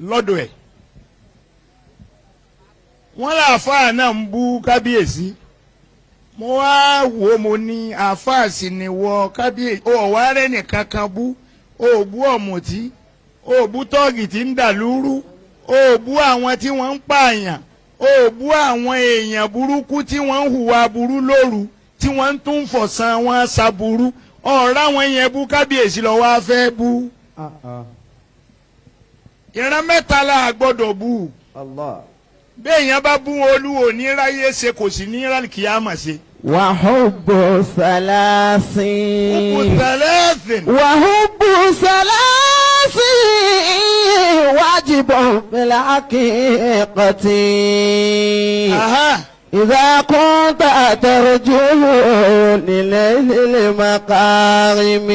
lọ́dọ̀ ẹ̀ wọ́n láàfáà náà ń bú kábíyèsí mo wá wò ó mo ní àfáà sì ni wọ kábíyèsí ó wá rẹ́ nìkan kan bú ó bú ọ̀mùtí ó bú tọ́ọ̀gì tí ń dà lúrú ó bú àwọn tí wọ́n ń pààyàn ó bú àwọn èèyàn burúkú tí wọ́n ń hùwà burú lóru tí wọ́n ń tún fọ̀sán wọn ṣàbùrú ọ̀rọ̀ àwọn yẹn bú kábíyèsí lọ wá fẹ́ bú. ìran mẹ́ta la gbọ́dọ̀ bú. bẹ́ẹ̀ yẹn bá bú olúwo ní ráyé ṣe kò sí ní kíámà ṣe. وحب ثلاثين حب ثلاث وحب ثلاث واجب بالحقيقة إذا كنت ترجو لليل المقارم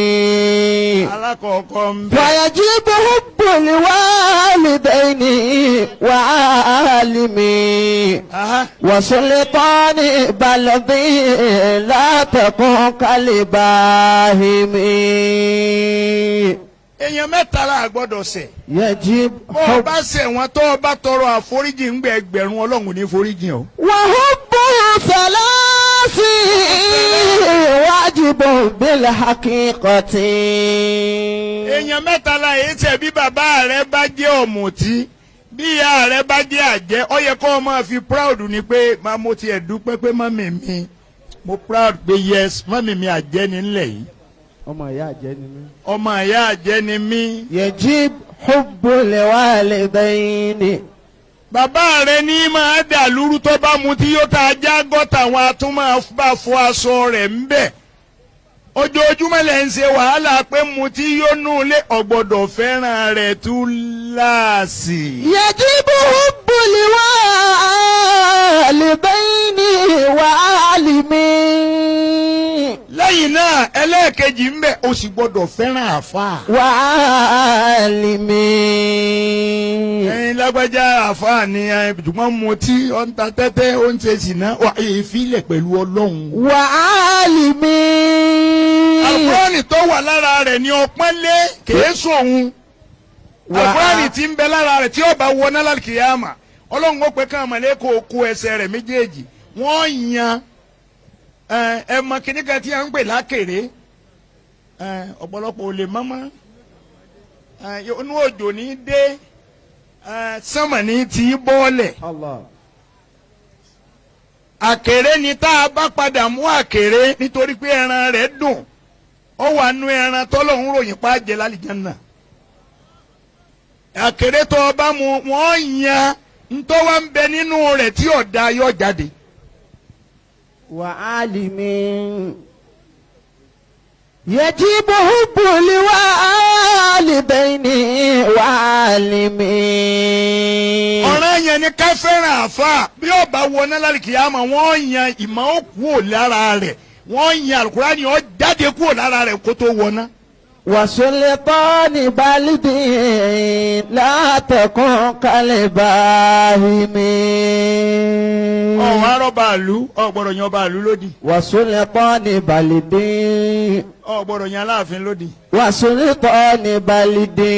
فيجب حب الوالدين وعالمي وسلطان بلدي لا تكن كالباهمي. èèyàn mẹ́ta la gbọ́dọ̀ ṣẹ̀. yẹjib. bó o bá ṣẹ̀ wọ́n tó o bá tọrọ àforíjì ń gbẹ ẹgbẹ̀rún ọlọ́run ní foríjì o. wàhùbù sàlásì wájibù bílẹ̀ hakíkọ̀tì. èèyàn mẹ́ta la èyí tẹ̀ bí bàbá rẹ bá jẹ́ ọ̀mùtí bí ìyá rẹ bá jẹ́ àjẹ́ ó yẹ kó o máa fi proud ni pé máa mo tiẹ̀ dúpẹ́ pé mọ́mì mi mo proud pé yes mọ́mì mi àjẹ́ ni ńlẹ̀ yìí. ọmọ ìyá àjẹ́ ni mí. ọmọ ìyá àjẹ́ ni mí. yẹjib hubbul walidaini. bàbá rẹ ní máa dà lúrú tó bá mu tí yóò ta ajá gọ́tà wọn a tún máa bá fọ aṣọ rẹ̀ ń bẹ̀. ojoojúmọ́ lẹ̀ ń ṣe wàhálà pé mu tí yóò nù lé ọ̀gbọ́dọ̀ fẹ́ràn rẹ̀ tú láàsì. yẹjib hubbul walidaini wa alimi. lẹ́yìn náà ẹlẹ́ẹ̀kejì ń bẹ̀ o sì gbọ́dọ̀ fẹ́ràn àfa. wàhálìmí. ẹyin lágbájá àfa ni ṣùgbọ́n mo tí ó ń ta tẹ́tẹ́ ó ń ṣe ṣìnà wà ìfilẹ̀ pẹ̀lú ọlọ́run. wàhálìmí. àkùránì tó wà lára rẹ̀ ni ọpọ́n lé kìí sóhun. àkùránì tí ń bẹ lára rẹ̀ tí ó bá wọ náà kíyámà ọlọ́run ó pe káwọn mọ̀lẹ́kọ̀ọ́ kó ẹsẹ̀ rẹ̀ méjèèjì wọ́n yan ẹ mọ kíní kan tí a ń pè lákèrè ọ̀pọ̀lọpọ̀ ò lè mọ́mọ́ inú òjò ní dé sánmà ní ti bọ́ọ̀lẹ̀ àkèrè ni tá a bá padà mú àkèrè nítorí pé ẹran rẹ̀ dùn ó wà nú ẹran tọ́lọ́hún ròyìn pa jẹ lálìjánnà àkèrè tó o bá mu wọ́n yan ntọ́ wa ń bẹ nínú rẹ̀ tí ọ̀dà yọ jáde. وعالمين يجب حب الوالدين وعالمين. ọ̀ràn yẹn ni ká fẹ́ràn àfa bí ó bá wọná lálùkìyámà wọ́n yan ìmọ̀ ó kúrò lára rẹ̀ wọ́n yan àlùkùránì ó jáde kúrò lára rẹ̀ kó tó wọná. وسلطان بلدي لا تكن كالباهمين. ọ̀hún arọ́ bàálù ọ̀gbọ́dọ̀ yan bàálù lódì. وسلطان بلدي ọ̀gbọ́dọ̀ yan aláàfin lódì. وسلطان بلدي.